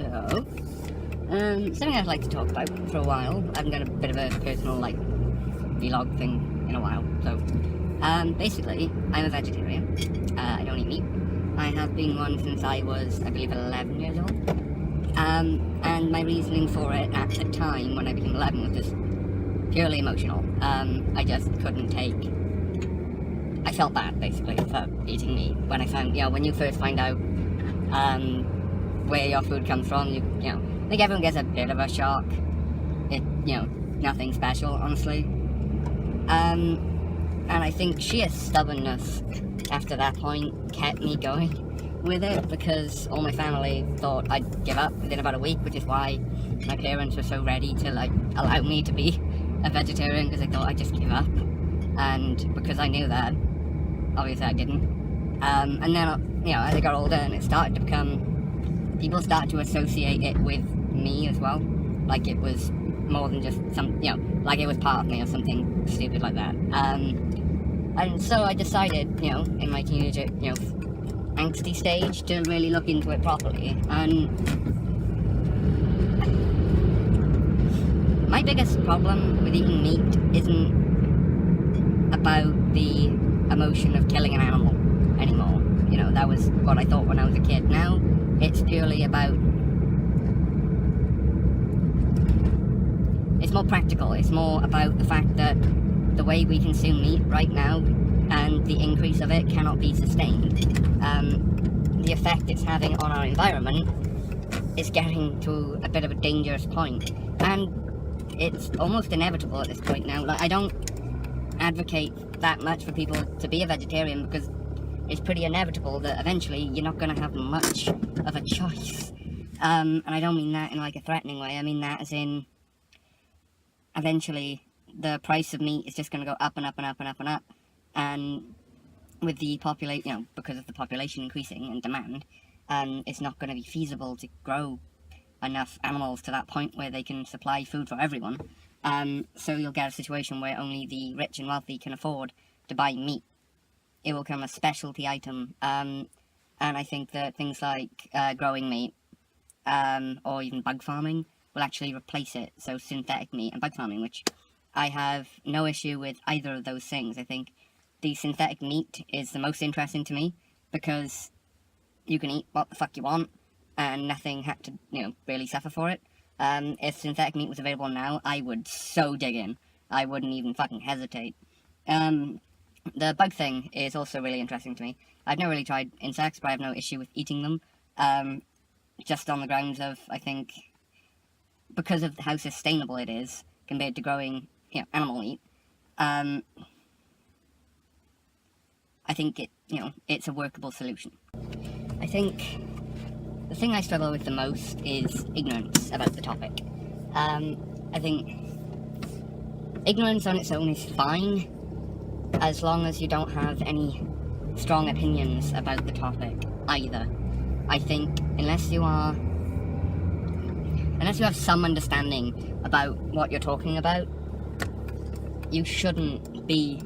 So, something I'd like to talk about for a while. I haven't done a bit of a personal, vlog thing in a while. So, basically, I'm a vegetarian. I don't eat meat. I have been one since I was, I believe, 11 years old. And my reasoning for it at the time, when I became 11, was just purely emotional. I just couldn't take... I felt bad, basically, for eating meat. When I found, when you first find out where your food comes from, I think everyone gets a bit of a shock. Nothing special, honestly. And I think sheer stubbornness after that point kept me going with it, because all my family thought I'd give up within about a week, which is why my parents were so ready to allow me to be a vegetarian, because they thought I'd just give up. And because I knew that, obviously I didn't. And then, as I got older and it started to become, people started to associate it with me as well. Like it was more than just like it was part of me or something stupid like that. And so I decided, in my teenager, angsty stage, to really look into it properly. And my biggest problem with eating meat isn't about the emotion of killing an animal anymore. That was what I thought when I was a kid. Now it's purely about, it's more practical. It's more about the fact that the way we consume meat right now and the increase of it cannot be sustained. The effect it's having on our environment is getting to a bit of a dangerous point, and it's almost inevitable at this point now. I don't advocate that much for people to be a vegetarian, because it's pretty inevitable that eventually you're not going to have much of a choice. And I don't mean that in a threatening way. I mean that as in, eventually the price of meat is just going to go up and up and up and up and up. And with the population, because of the population increasing and demand, it's not going to be feasible to grow enough animals to that point where they can supply food for everyone. So you'll get a situation where only the rich and wealthy can afford to buy meat. It will become a specialty item. And I think that things like growing meat, or even bug farming, will actually replace it. So synthetic meat and bug farming, which I have no issue with either of those things. I think the synthetic meat is the most interesting to me, because you can eat what the fuck you want and nothing had to, really suffer for it. If synthetic meat was available now, I would so dig in. I wouldn't even fucking hesitate. The bug thing is also really interesting to me. I've never really tried insects, but I have no issue with eating them. Just on the grounds of, I think, because of how sustainable it is compared to growing, animal meat. I think it's a workable solution. I think the thing I struggle with the most is ignorance about the topic. I think ignorance on its own is fine, as long as you don't have any strong opinions about the topic either. I think unless you have some understanding about what you're talking about, you shouldn't be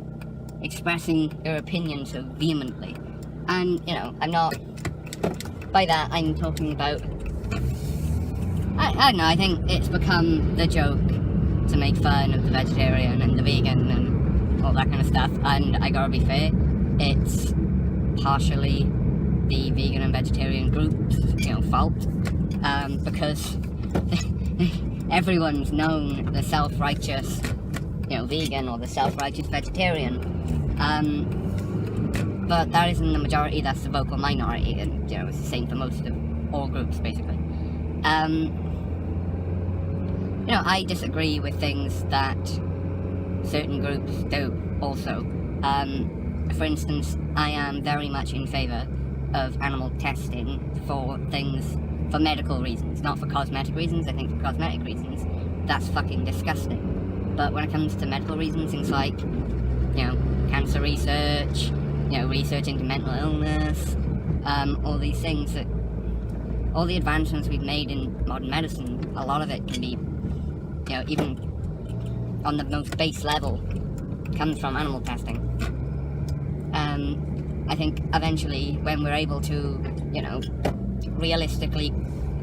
expressing your opinion so vehemently. And, I'm not... By that, I'm talking about... I don't know, I think it's become the joke to make fun of the vegetarian and the vegan and all that kind of stuff. And I gotta be fair, it's partially the vegan and vegetarian group's, fault. Because everyone's known the self-righteous, vegan or the self-righteous vegetarian. But that isn't the majority, that's the vocal minority, and it's the same for most of all groups, basically. I disagree with things that certain groups do also. For instance, I am very much in favour of animal testing for medical reasons, not for cosmetic reasons. I think for cosmetic reasons, that's fucking disgusting. But when it comes to medical reasons, things like, cancer research, research into mental illness, all these things, that all the advancements we've made in modern medicine, a lot of it can be, even on the most base level, comes from animal testing. I think eventually, when we're able to, realistically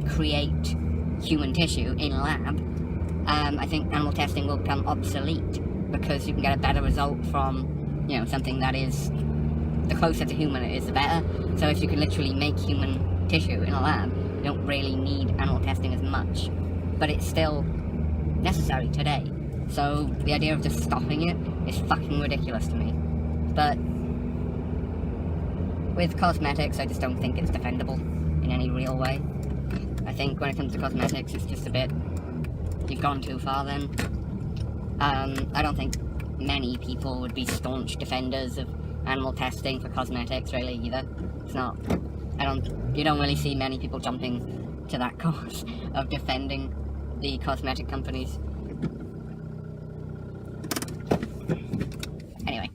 create human tissue in a lab, I think animal testing will become obsolete, because you can get a better result from, you know, something that is, the closer to human it is, the better. So if you can literally make human tissue in a lab, you don't really need animal testing as much. But it's still necessary today. So the idea of just stopping it is fucking ridiculous to me. But with cosmetics, I just don't think it's defendable in any real way. I think when it comes to cosmetics, it's just a bit, you've gone too far then. I don't think many people would be staunch defenders of animal testing for cosmetics, really, either. It's not, you don't really see many people jumping to that cause of defending the cosmetic companies. Anyway,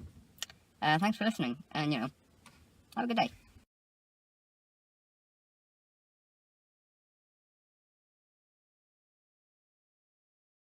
thanks for listening, and, you know, have a good day.